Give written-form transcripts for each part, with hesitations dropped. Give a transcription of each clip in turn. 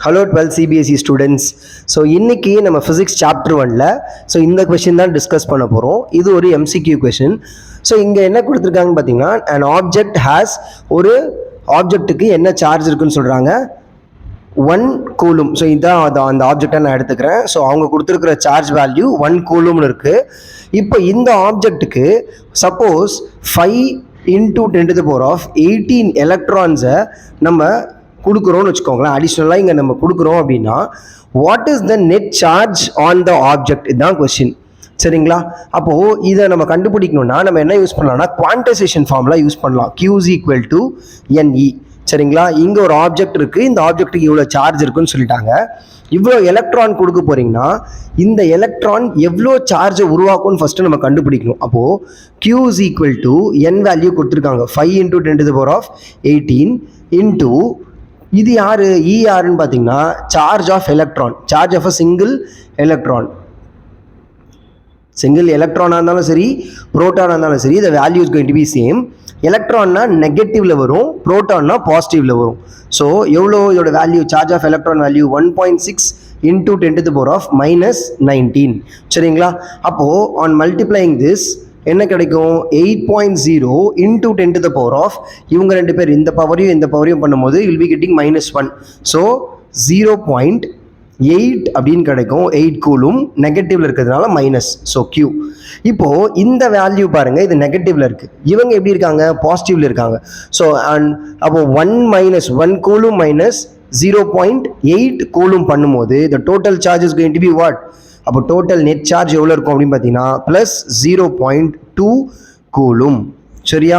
Hello 12 CBSE students. So இன்றைக்கி நம்ம physics chapter 1ல் இந்த கொஷின் தான் டிஸ்கஸ் பண்ண போகிறோம். இது ஒரு எம்சிக்யூ கொஷின். ஸோ இங்கே என்ன கொடுத்துருக்காங்கன்னு பார்த்தீங்கன்னா, an object has ஒரு ஆப்ஜெக்ட்டுக்கு என்ன சார்ஜ் இருக்குன்னு சொல்கிறாங்க, 1 கூலும். ஸோ இதான் அந்த ஆப்ஜெக்டை நான் எடுத்துக்கிறேன். ஸோ அவங்க கொடுத்துருக்குற சார்ஜ் வேல்யூ 1 கூலும்னு இருக்குது. இப்போ இந்த ஆப்ஜெக்ட்டுக்கு சப்போஸ் 5 × 10⁻18 எலக்ட்ரான்ஸை நம்ம கொடுக்குறோன்னு வச்சுக்கோங்களேன். அடிஷ்னலாக இங்கே நம்ம கொடுக்குறோம் அப்படின்னா, what is the net charge on the object, இதுதான் கொஸ்டின். சரிங்களா? அப்போது இதை நம்ம கண்டுபிடிக்கணும்னா நம்ம என்ன யூஸ் பண்ணலாம்னா, குவான்டைசேஷன் ஃபார்முலா யூஸ் பண்ணலாம். Q = NE. சரிங்களா? இங்கே ஒரு ஆப்ஜெக்ட் இருக்குது, இந்த ஆப்ஜெக்ட்டுக்கு இவ்வளோ சார்ஜ் இருக்குன்னு சொல்லிட்டாங்க. இவ்வளோ எலக்ட்ரான் கொடுக்க போகிறீங்கன்னா இந்த எலக்ட்ரான் எவ்வளோ சார்ஜை உருவாக்கும்னு ஃபஸ்ட்டு நம்ம கண்டுபிடிக்கணும். அப்போது Q = N வேல்யூ கொடுத்துருக்காங்க, 5 × 10⁻18 இன்ட்டு இது யார், E யாருன்னு பார்த்தீங்கன்னா charge of electron, charge of a single electron. Single எலக்ட்ரானாக இருந்தாலும் சரி, புரோட்டானாக இருந்தாலும் சரி, the value is going to be same. எலக்ட்ரான்னா நெகட்டிவ்ல வரும், புரோட்டான்னா பாசிட்டிவ்ல வரும். ஸோ எவ்வளோ இதோட value, charge of electron value 1.6 × 10⁻19. சரிங்களா? அப்போது ஆன் மல்டிப்ளைங் திஸ் என்ன கிடைக்கும், 8.0 × 10⁻, இவங்க ரெண்டு பேர் இந்த பவரையும் பண்ணும்போது வில் பி கெட்டிங் -1. ஸோ 0.8 அப்படின்னு கிடைக்கும். 8 கூலும் நெகட்டிவ்ல இருக்கிறதுனால மைனஸ். So Q. இப்போது இந்த வேல்யூ பாருங்கள், இது நெகட்டிவ்ல இருக்குது, இவங்க எப்படி இருக்காங்க, பாசிட்டிவ்ல இருக்காங்க. ஸோ அப்போது 1 கூலும் மைனஸ் 0.8 கூலும் பண்ணும்போது the total charge is going to be what? அப்போ டோட்டல் நெட் சார்ஜ் எவ்வளோ இருக்கும் அப்படின்னு பார்த்தீங்கன்னா +0.2 கூலும். சரியா?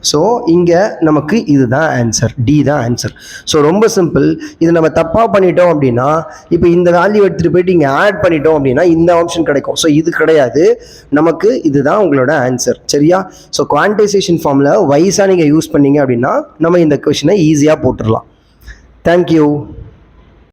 ஸோ இங்கே நமக்கு இதுதான் ஆன்சர், டி தான் ஆன்சர். ஸோ ரொம்ப சிம்பிள். இது நம்ம தப்பாக பண்ணிட்டோம் அப்படின்னா, இப்போ இந்த வேல்யூ எடுத்துகிட்டு போயிட்டு இங்கே ஆட் பண்ணிட்டோம் அப்படின்னா இந்த ஆப்ஷன் கிடைக்கும். ஸோ இது கிடையாது, நமக்கு இதுதான் உங்களோட ஆன்சர். சரியா? ஸோ குவான்டைசேஷன் ஃபார்மில் வைஸாக நீங்கள் யூஸ் பண்ணீங்க அப்படின்னா நம்ம இந்த கொஷினை ஈஸியாக போட்டுடலாம். தேங்க்யூ.